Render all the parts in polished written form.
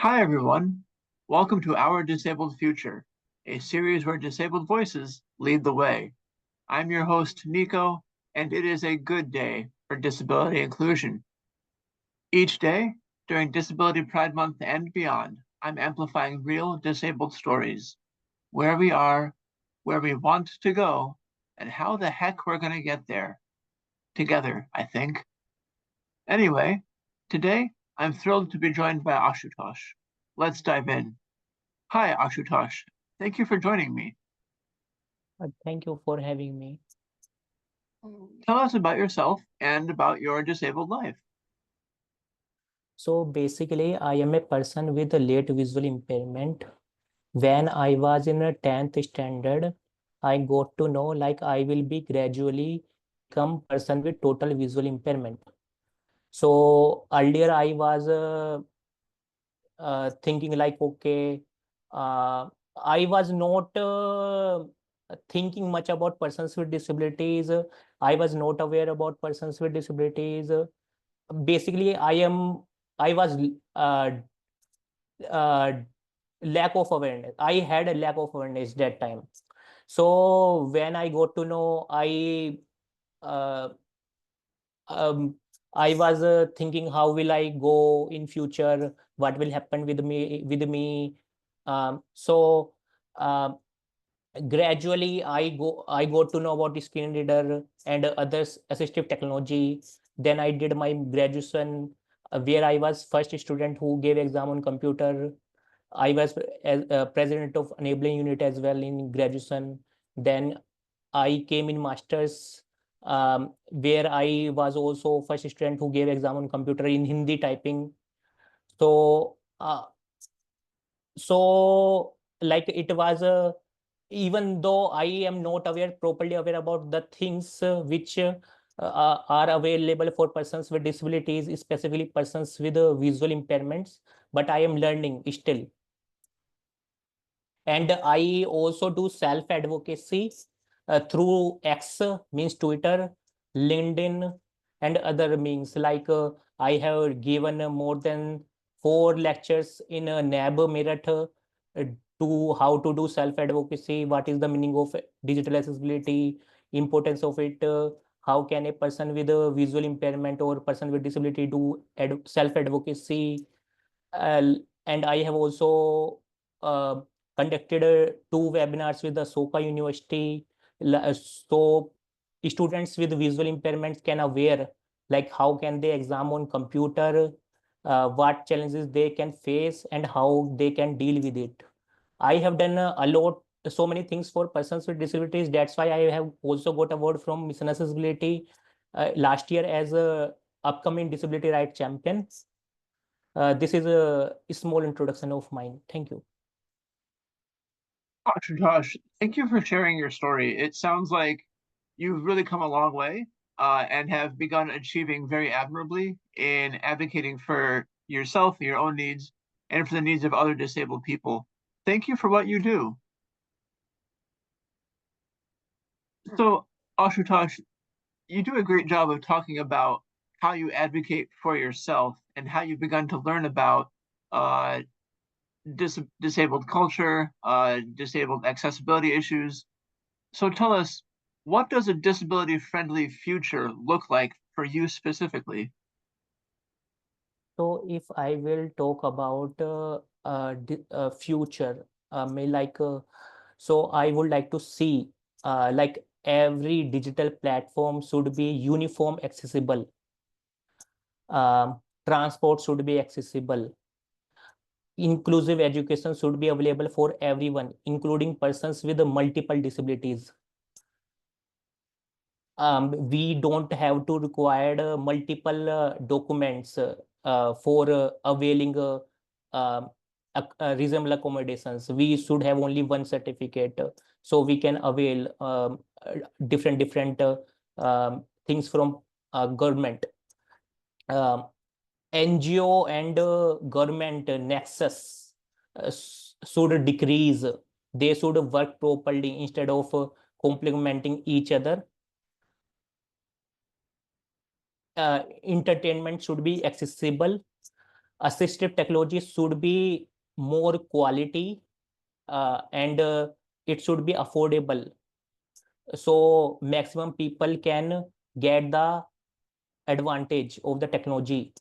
Hi, everyone. Welcome to Our Disabled Future, a series where disabled voices lead the way. I'm your host, Nico, and it is a good day for disability inclusion. Each day, during Disability Pride Month and beyond, I'm amplifying real disabled stories, where we are, where we want to go, and how the heck we're going to get there. Together, I think. Anyway, today I'm thrilled to be joined by Ashutosh. Let's dive in. Hi, Ashutosh. Thank you for joining me. Thank you for having me. Tell us about yourself and about your disabled life. So basically, I am a person with a late visual impairment. When I was in a 10th standard, I got to know like I will be gradually become person with total visual impairment. So earlier I was thinking like, okay, I was not thinking much about persons with disabilities. I was not aware about persons with disabilities. Basically, I was uh, lack of awareness. I had a lack of awareness that time. So when I got to know, uh, um, I was thinking, how will I go in future? What will happen with me? So um, gradually I got to know about the screen reader and others assistive technology. Then I did my graduation, where I was first student who gave exam on computer. I was as president of enabling unit as well in graduation. Then I came in masters, where I was also first student who gave exam on computer in Hindi typing. So like it was a, even though I am not properly aware about the things which are available for persons with disabilities, specifically persons with visual impairments, but I am learning still. And I also do self advocacy through X, means Twitter, LinkedIn, and other means. Like I have given more than 4 lectures in a NAB Meerut to how to do self advocacy, what is the meaning of digital accessibility, importance of it, how can a person with a visual impairment or person with disability do self advocacy. And I have also uh, conducted two webinars with the Soka University. So students with visual impairments can aware like how can they exam on computer, what challenges they can face, and how they can deal with it. I have done a lot, so many things for persons with disabilities. That's why I have also got award from Mission Accessibility last year as a upcoming disability right champion. This is a small introduction of mine. Thank you. Ashutosh, thank you for sharing your story. It sounds like you've really come a long way and have begun achieving very admirably in advocating for yourself, your own needs, and for the needs of other disabled people. Thank you for what you do. So, Ashutosh, you do a great job of talking about how you advocate for yourself and how you've begun to learn about uh, disabled culture, disabled accessibility issues. So tell us, what does a disability-friendly future look like for you specifically? So if I will talk about future, may like so I would like to see like every digital platform should be uniform accessible. Transport should be accessible. Inclusive education should be available for everyone, including persons with multiple disabilities. We don't have to require multiple documents for availing reasonable accommodations. We should have only one certificate, so we can avail different things from government. Um, NGO and government nexus should decrease. They should work properly instead of complementing each other. Entertainment should be accessible. assistive technology should be more quality, and it should be affordable, so maximum people can get the advantage of the technology.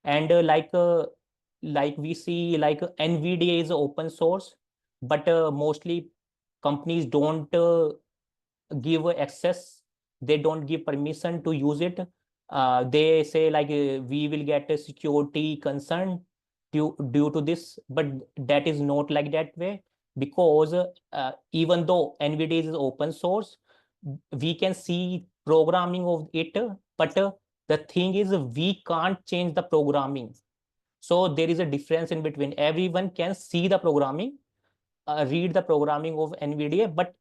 And like we see, like NVDA is open source, but mostly companies don't give access, they don't give permission to use it. They say like we will get a security concern due to this, but that is not like that way, because even though NVIDIA is open source, we can see programming of it, but the thing is we can't change the programming. So there is a difference in between. Everyone can see the programming, read the programming of NVIDIA, but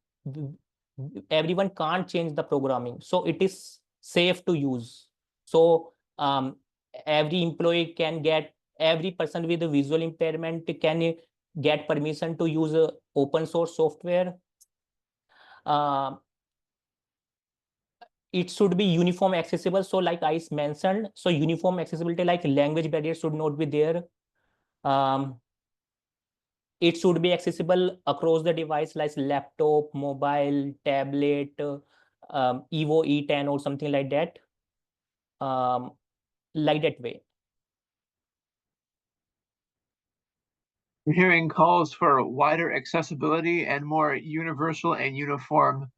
everyone can't change the programming. So it is safe to use. So every employee can get, every person with a visual impairment can get permission to use open source software. Uh, it should be uniform accessible. So like I mentioned, so uniform accessibility, like language barriers should not be there. Um, it should be accessible across the device, like laptop, mobile, tablet, Evo E10 or something um, like that way. I'm hearing calls for wider accessibility and more universal and uniform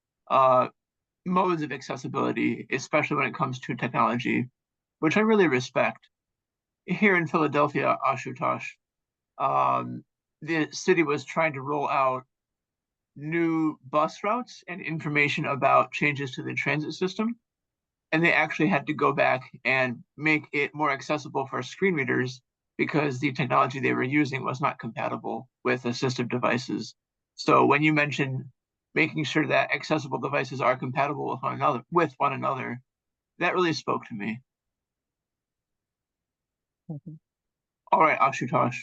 modes of accessibility, especially when it comes to technology, which I really respect. Here in Philadelphia, Ashutosh, the city was trying to roll out new bus routes and information about changes to the transit system. And they actually had to go back and make it more accessible for screen readers because the technology they were using was not compatible with assistive devices. So when you mentioned making sure that accessible devices are compatible with one another, that really spoke to me. Mhm. All right, Ashutosh,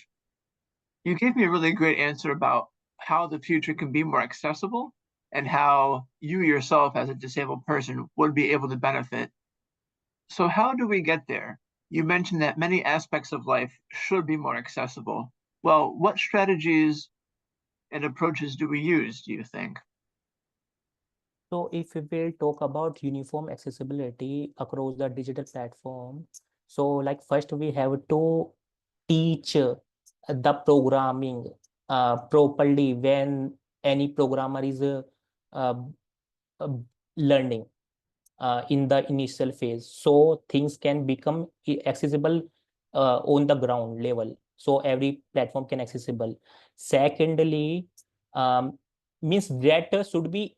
you gave me a really great answer about how the future can be more accessible and how you yourself as a disabled person would be able to benefit. So how do we get there? You mentioned that many aspects of life should be more accessible. Well, what strategies and approaches do we use, do you think? So if we will talk about uniform accessibility across the digital platform, so like first we have to teach the programming properly when any programmer is uh, uh, learning in the initial phase, so things can become accessible on the ground level, so every platform can accessible. Secondly, um, means that should be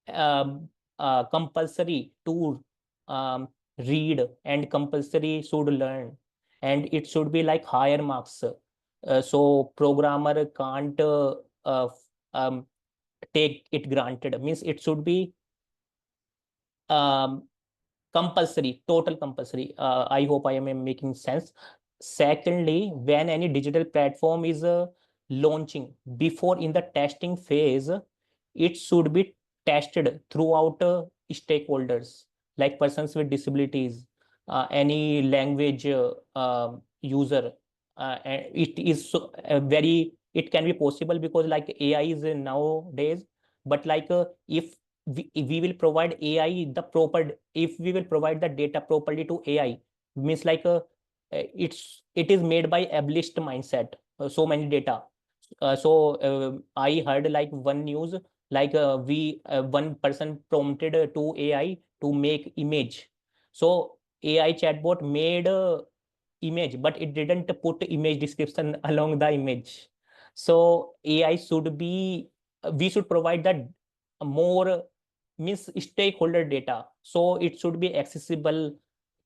um, compulsory to um, read and compulsory should learn, and it should be like higher marks, so programmer can't um, take it granted, means it should be um, compulsory, total compulsory. I hope I am making sense. Secondly, when any digital platform is launching, before in the testing phase, it should be tested throughout stakeholders, like persons with disabilities, any language user. And it is so, very, it can be possible because like AI is nowadays, but like if we will provide AI the proper, if we will provide the data properly to AI, means like it is made by ableist mindset, so many data. So I heard like one news, like we one person prompted to AI to make image. So AI chatbot made image, but it didn't put image description along the image. So AI should be, we should provide that more, means stakeholder data, so it should be accessible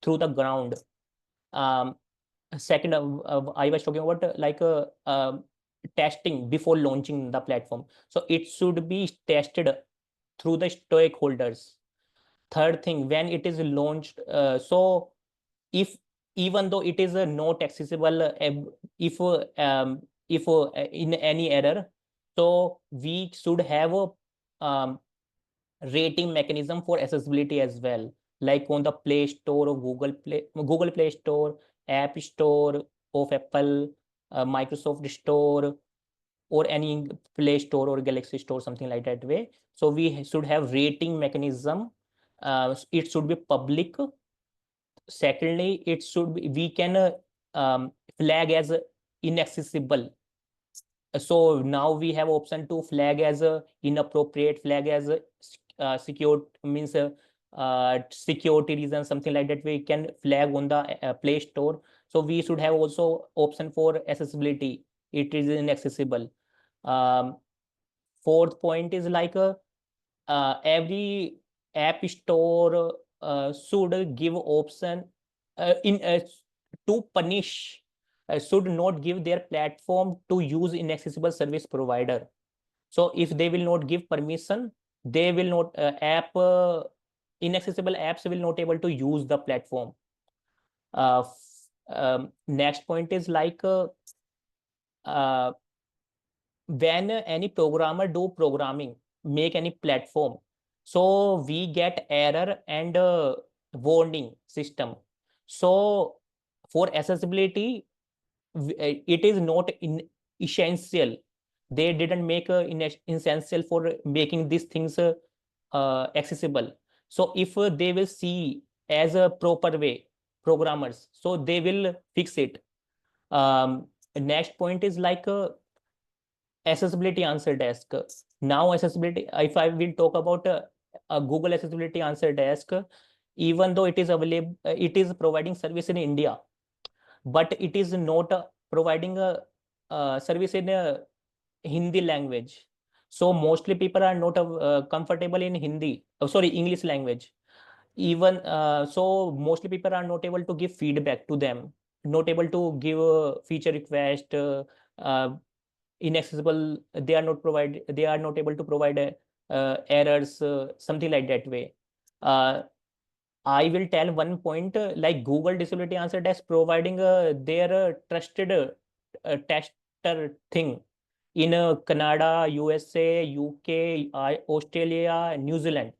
through the ground. um, Second, I was talking about testing before launching the platform, so it should be tested through the stakeholders. Third thing, when it is launched, so if, even though it is not accessible, if in any error, so we should have a um, rating mechanism for accessibility as well, like on the Play Store or Google Play Store, App Store. of Apple, Microsoft Store, or any Play Store or Galaxy Store, something like that way. So we should have rating mechanism. It should be public. Secondly, it should be, we can flag as inaccessible. So now we have option to flag as a inappropriate, flag as a secure, means security reason, something like that. We can flag on the Play Store. So we should have also option for accessibility. It is inaccessible. Um, Fourth point is like every app store should give option in to punish, should not give their platform to use inaccessible service provider. So if they will not give permission, they will not inaccessible apps will not able to use the platform. Next point is like uh, when any programmer do programming, make any platform, so we get error and warning system. So for accessibility, it is not in essential. They didn't make in essential for making these things accessible. So if they will see as a proper way, programmers, so they will fix it. Next point is like accessibility answer desk. Now accessibility, if I will talk about a Google accessibility answer desk, even though it is available, it is providing service in India, but it is not providing a service in Hindi language. So mostly people are not comfortable in Hindi, sorry, English language. Even so, mostly people are not able to give feedback to them, not able to give a feature request. Uh, Inaccessible, they are not able to provide errors, something like that way. uh, I will tell one point, like Google Disability Answer Desk providing their trusted tester thing in Canada, USA, UK, Australia, New Zealand,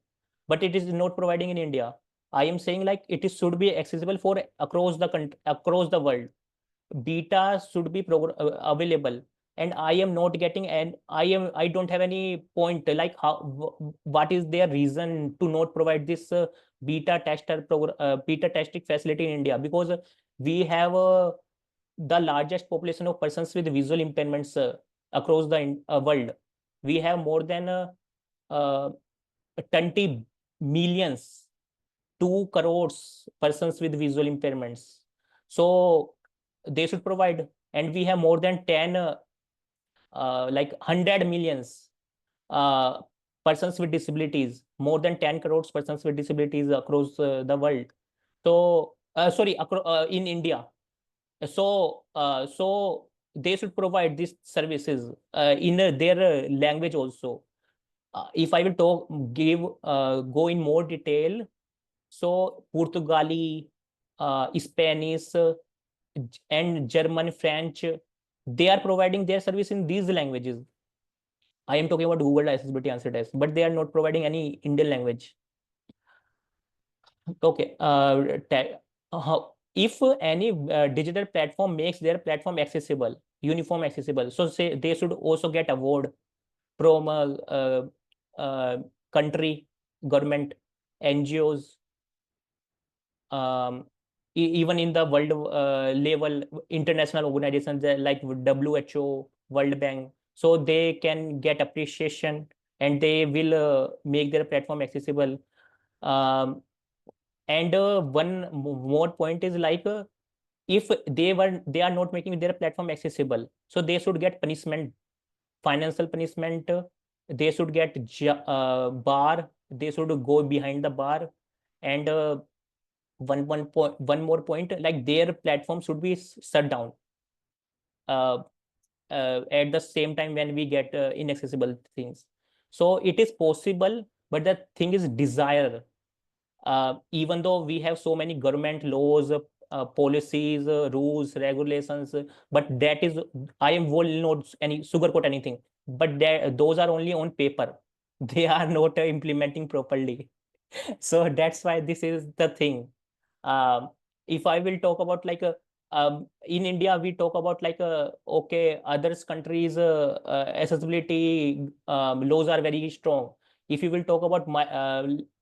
but it is not providing in India. I am saying like it is, should be accessible for across the country, across the world. Beta should be available, and I am not getting, and I don't have any point like how what is their reason to not provide this beta testing facility in India, because we have the largest population of persons with visual impairments across the world. We have more than uh, 20 millions, 2 crores persons with visual impairments. So they should provide. And we have more than 10, like 100 millions uh, persons with disabilities, more than 10 crores persons with disabilities across the world. So, sorry, in India. So they should provide these services in their language also. If I will go in more detail, so Portugali, Spanish, and German, French, they are providing their service in these languages. I am talking about Google Accessibility Answer Desk, but they are not providing any Indian language. Okay. If any digital platform makes their platform accessible, uniform accessible, so say they should also get award from uh, country, government, NGOs, um, even in the world level, international organizations like WHO, World Bank, so they can get appreciation and they will make their platform accessible. Um, and one more point is like if they are not making their platform accessible, so they should get punishment, financial punishment. They should get bar. They should go behind the bar, and one more point, like their platform should be shut down uh, at the same time when we get inaccessible things. So it is possible, but the thing is desire. Even though we have so many government laws, policies, rules, regulations, but that is, I am will not any sugarcoat anything, but those are only on paper. They are not implementing properly. So that's why this is the thing. Um, if I will talk about like in India, we talk about like okay, others countries accessibility laws are very strong. If you will talk about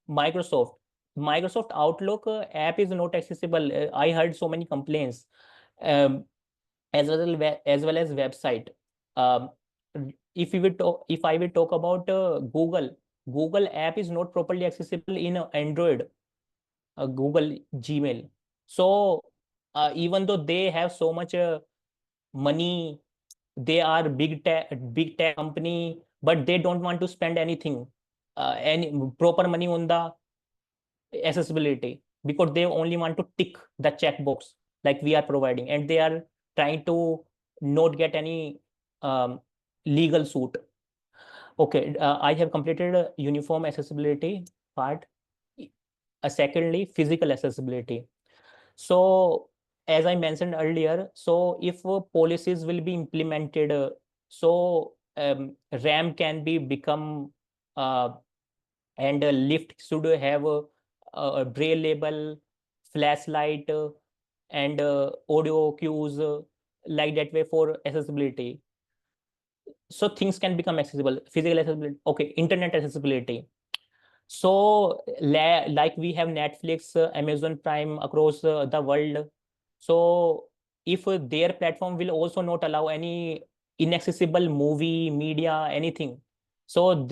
Microsoft, Microsoft Outlook app is not accessible. I heard so many complaints, um, as well as website. Um, if we will talk, if I will talk about Google app is not properly accessible in Android, Google Gmail. So even though they have so much money, they are big tech company, but they don't want to spend any proper money on the accessibility, because they only want to tick the checkbox like we are providing, and they are trying to not get any um, legal suit. Okay, I have completed uniform accessibility part. Secondly, physical accessibility. So, as I mentioned earlier, so if policies will be implemented, so RAM can be become and a lift should have a braille label, flashlight, and audio cues like that way for accessibility. So things can become accessible. Physical accessibility, okay, internet accessibility. So, like we have Netflix, Amazon Prime across the world. So, if their platform will also not allow any inaccessible movie, media, anything, so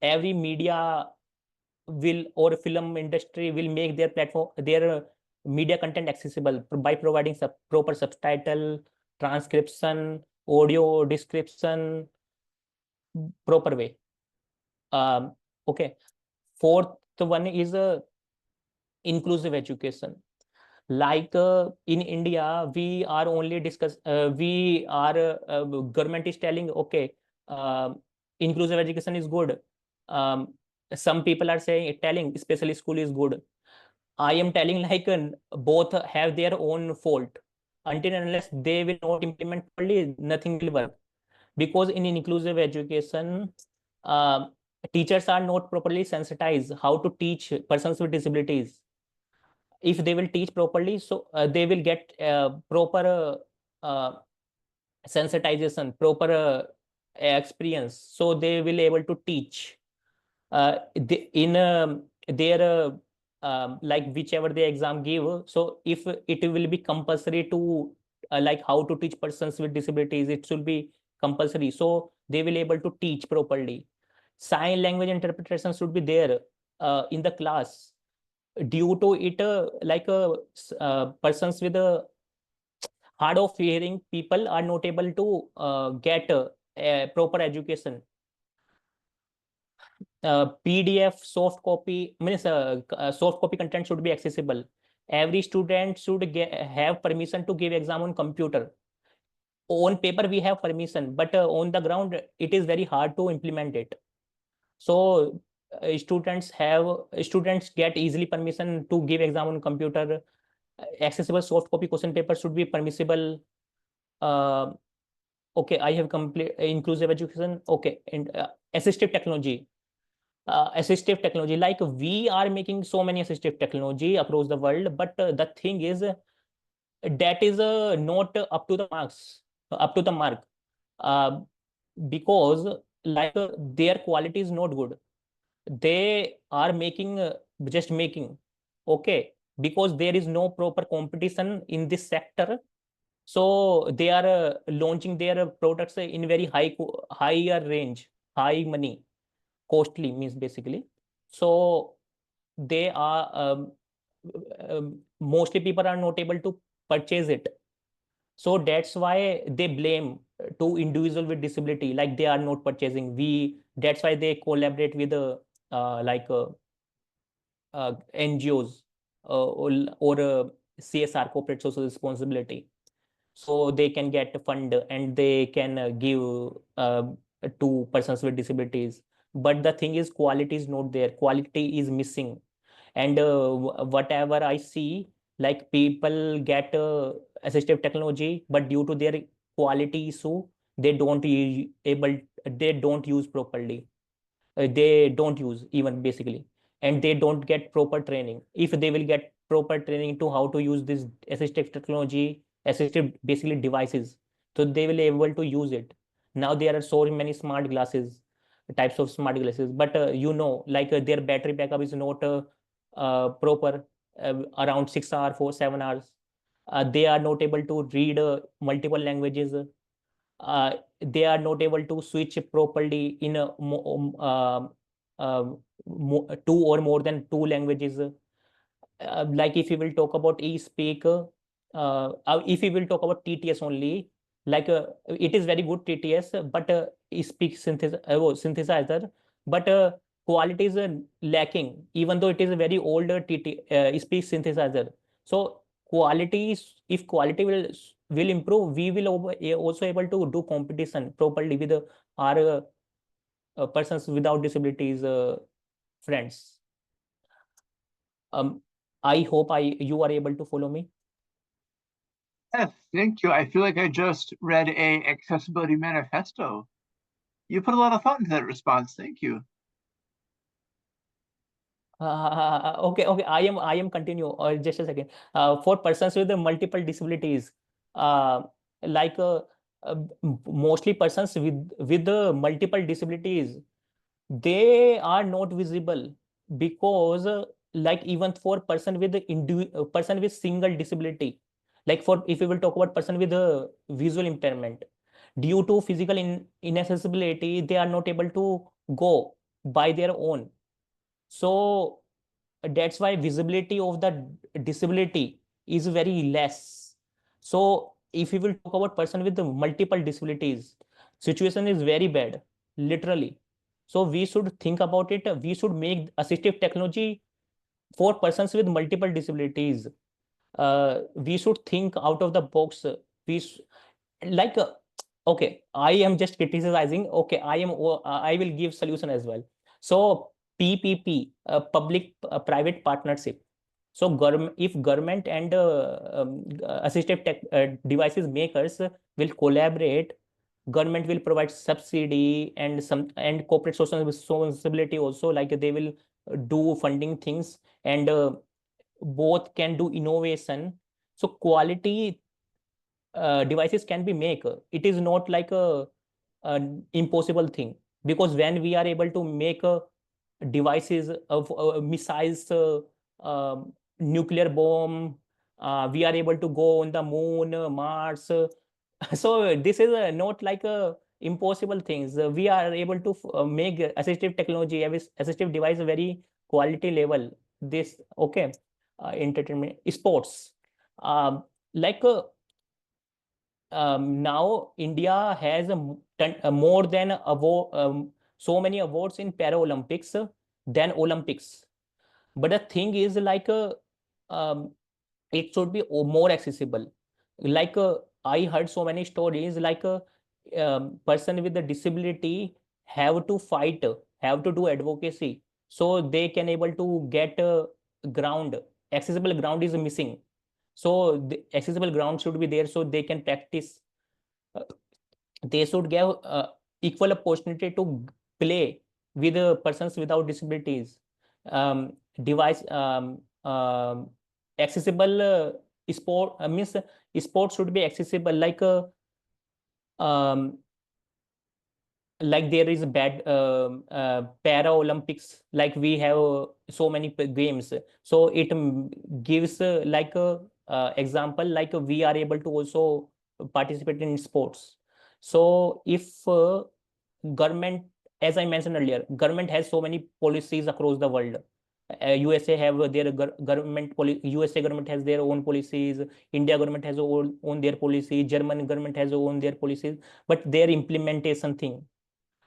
every media will, or film industry will make their platform, their media content accessible by providing proper subtitle, transcription, audio description, proper way. Okay. Fourth one is inclusive education. Like in India, we are only discuss. We are government is telling, okay, uh, inclusive education is good. Um, some people are saying, telling, especially school is good. I am telling like both have their own fault. Until and unless they will not implement properly, nothing will work. Because in inclusive education, uh, teachers are not properly sensitized how to teach persons with disabilities. If they will teach properly, so they will get proper sensitization, proper experience, so they will able to teach in their like whichever the exam give. So if it will be compulsory to like how to teach persons with disabilities, it should be compulsory, so they will able to teach properly. Sign language interpretation should be there in the class. Due to it like persons with a hard of hearing people are not able to get a proper education. PDF soft copy means soft copy content should be accessible. Every student should have permission to give exam on computer. On paper we have permission, but on the ground it is very hard to implement it. So students get easily permission to give exam on computer. Accessible soft copy question paper should be permissible. Uh, okay, I have complete inclusive education. Okay, and assistive technology. Assistive technology, like we are making so many assistive technology across the world, but the thing is that is not up to the marks, up to the mark, uh, because like their quality is not good. They are making just making, okay, because there is no proper competition in this sector. So they are launching their products in very higher range, high money, costly means basically. So they are mostly people are not able to purchase it. So that's why they blame to individual with disability, like they are not purchasing. That's why they collaborate with like NGOs or CSR, corporate social responsibility, so they can get a fund and they can give uh, to persons with disabilities. But the thing is, quality is not there, quality is missing. And whatever I see, like people get assistive technology, but due to their quality issue, they don't able, they don't use properly. They don't use even basically, and they don't get proper training. If they will get proper training to how to use this assistive technology, assistive basically devices. So they will be able to use it. Now there are so many smart glasses, types of smart glasses, but like their battery backup is not proper, around 6 hours, 4, 7 hours. They are not able to read multiple languages. They are not able to switch properly in two or more than two languages. Like if you will talk about e-speak, if you will talk about TTS only, like it is very good TTS, but e-speak synthesizer, but quality is lacking, even though it is a very old e-speak synthesizer. So quality is, if quality will improve, we will also able to do competition properly with our persons without disabilities friends. Um, I hope you are able to follow me. Yes, thank you. I feel like I just read a accessibility manifesto. You put a lot of thought into that response. Thank you. Okay. I am continue. Or just a second. For persons with multiple disabilities, uh, like mostly persons with the multiple disabilities, they are not visible because like even for person with single disability, like for if we will talk about person with a visual impairment, due to physical inaccessibility, they are not able to go by their own. So that's why visibility of the disability is very less. So if we will talk about person with the multiple disabilities, situation is very bad, literally. So we should think about it. We should make assistive technology for persons with multiple disabilities. We should think out of the box. We like okay, I am just criticizing. Okay, I will give solution as well. So PPP, public private partnership. So government, if government and assistive tech devices makers will collaborate, government will provide subsidy and some and corporate social responsibility also, like they will do funding things, and both can do innovation. So quality devices can be make. It is not like an impossible thing, because when we are able to make devices of missiles, nuclear bomb, we are able to go on the moon, Mars. So this is not like a impossible things. We are able to make assistive technology, assistive device very quality level. This okay, entertainment, sports, like now India has more than so many awards in Paralympics than Olympics. But the thing is, like, um, it should be more accessible. Like, I heard so many stories, like, person with a disability have to fight, have to do advocacy, so they can able to get ground. Accessible ground is missing, so the accessible ground should be there so they can practice. Uh, they should give equal opportunity to play with persons without disabilities. Device accessible sport means sport should be accessible, um, like there is a bad para Olympics, like we have so many games, so it gives like a example, like we are able to also participate in sports. So if government, as I mentioned earlier, government has so many policies across the world. USA have their USA government has their own policies. India government has own their policy. German government has own their policies. But their implementation thing,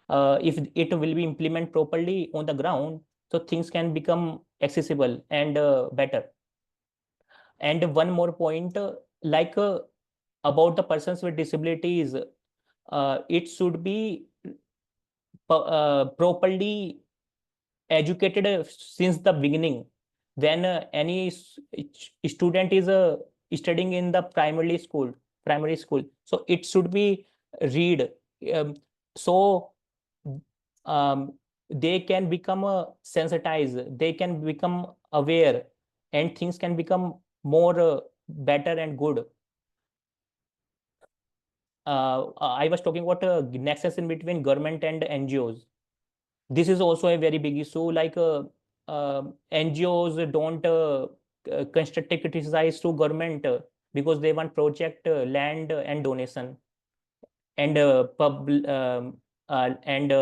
if it will be implemented properly on the ground, so things can become accessible and better. And one more point, like about the persons with disabilities, it should be properly educated since the beginning. When any student is studying in the primary school, so it should be read, um, so um, they can become sensitized, they can become aware, and things can become more better and good. I was talking about nexus in between government and NGOs. This is also a very big issue. Like NGOs don't constructively criticize to government because they want project, land, and donation, and and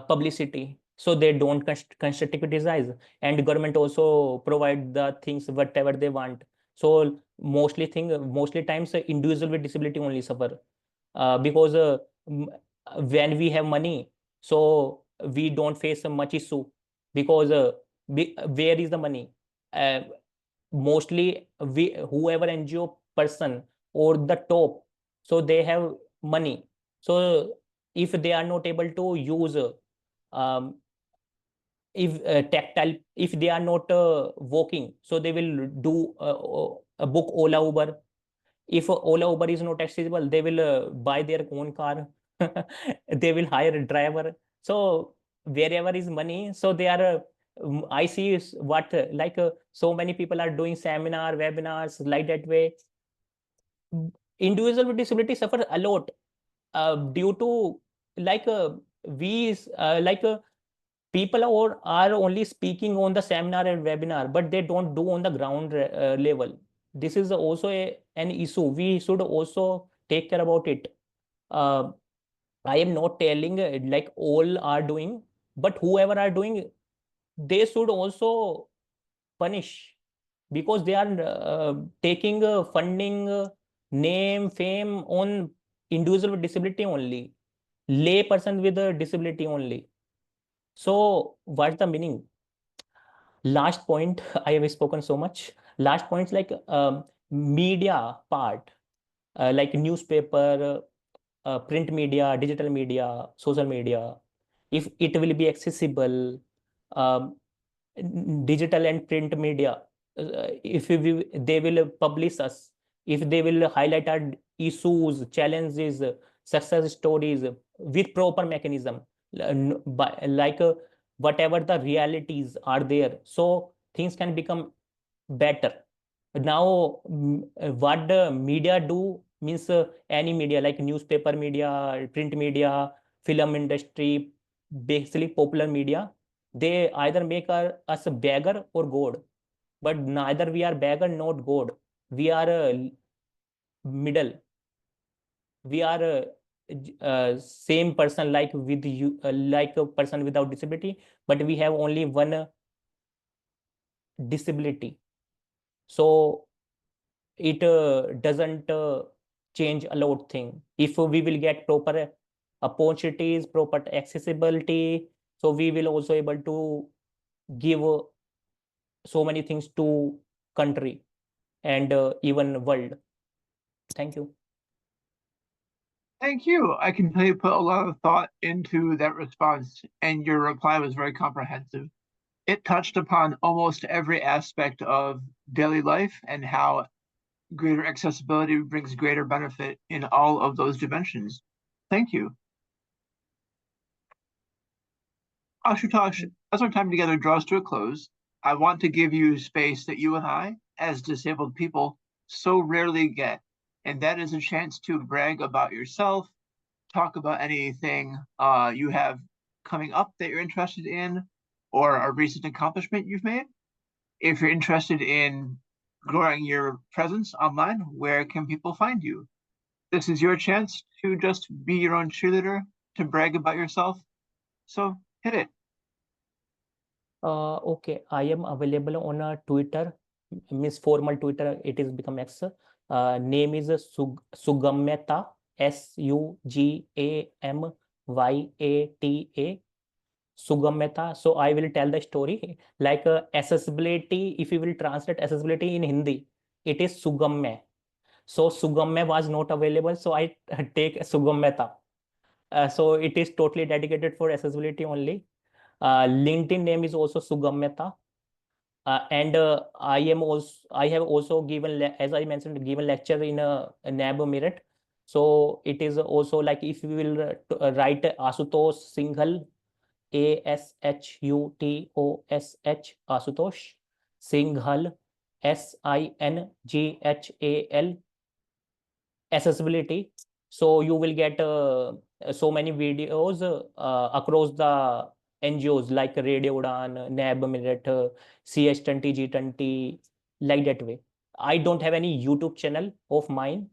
publicity. So they don't constructively criticize, and government also provide the things whatever they want. So mostly times individual with disability only suffer, because m- when we have money, so we don't face much issue, because where is the money? uh, Mostly we whoever NGO person or the top, so they have money. So if they are not able to use um, if tactile, if they are not walking, so they will do a book Ola Uber. If Ola Uber is not accessible, they will buy their own car. They will hire a driver. So wherever is money, so they are I see what like so many people are doing seminar webinars like that way. Individual with disability suffer a lot due to like like people are only speaking on the seminar and webinar, but they don't do on the ground level. This is also an issue. We should also take care about it. uh, I am not telling like all are doing, but whoever are doing, they should also punish, because they are taking funding, name, fame on individual with disability only, lay person with a disability only. So what's the meaning? Last point, I have spoken so much. Last points like media part, like newspaper, print media, digital media, social media. If it will be accessible, um, digital and print media, if they will publish us, if they will highlight our issues, challenges, success stories with proper mechanism, like whatever the realities are there, so things can become better. Now what the media do means any media like newspaper media, print media, film industry, basically popular media, they either make us a beggar or god, but neither we are beggar nor god. We are a middle. We are same person like with you, like a person without disability, but we have only one disability. So it doesn't change a lot thing. If we will get proper opportunities, proper accessibility, so we will also able to give so many things to country and even world. Thank you. Thank you. I can tell you put a lot of thought into that response, and your reply was very comprehensive. It touched upon almost every aspect of daily life and how greater accessibility brings greater benefit in all of those dimensions. Thank you. Ashutosh, as our time together draws to a close, I want to give you space that you and I, as disabled people, so rarely get, and that is a chance to brag about yourself, talk about anything you have coming up that you're interested in, or a recent accomplishment you've made. If you're interested in growing your presence online, where can people find you? This is your chance to just be your own cheerleader, to brag about yourself. So hit it. Okay, I am available on Twitter, means formal Twitter. It is become X. Name is Sugamyata, Sugamyata. Sugamyata. So I will tell the story like accessibility. If you will translate accessibility in Hindi, it is Sugamya. So Sugamya was not available, so I take Sugamyata. So it is totally dedicated for accessibility only. LinkedIn name is also Sugamyata. And I have also given, as I mentioned, given lecture in a NAB Merit. So it is also like if you will write Ashutosh Singhal, Ashutosh, Ashutosh. Singhal, Singhal, accessibility. So you will get so many videos across the NGOs like Radio Udan, NAB Minute, CH20, G20, like that way. I don't have any YouTube channel of mine.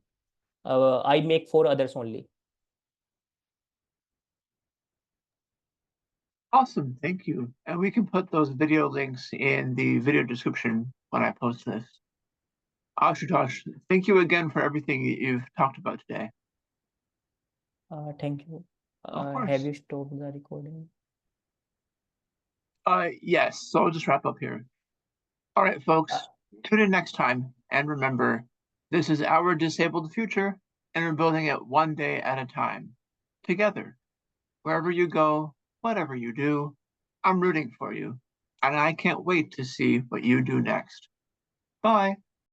I make for others only. Awesome, thank you. And we can put those video links in the video description when I post this. Ashutosh, thank you again for everything you've talked about today. Thank you. Of Have course. you stopped the recording? Yes, so I'll just wrap up here. All right, folks, tune in next time. And remember, this is our disabled future, and we're building it one day at a time, together. Wherever you go, whatever you do, I'm rooting for you, and I can't wait to see what you do next. Bye.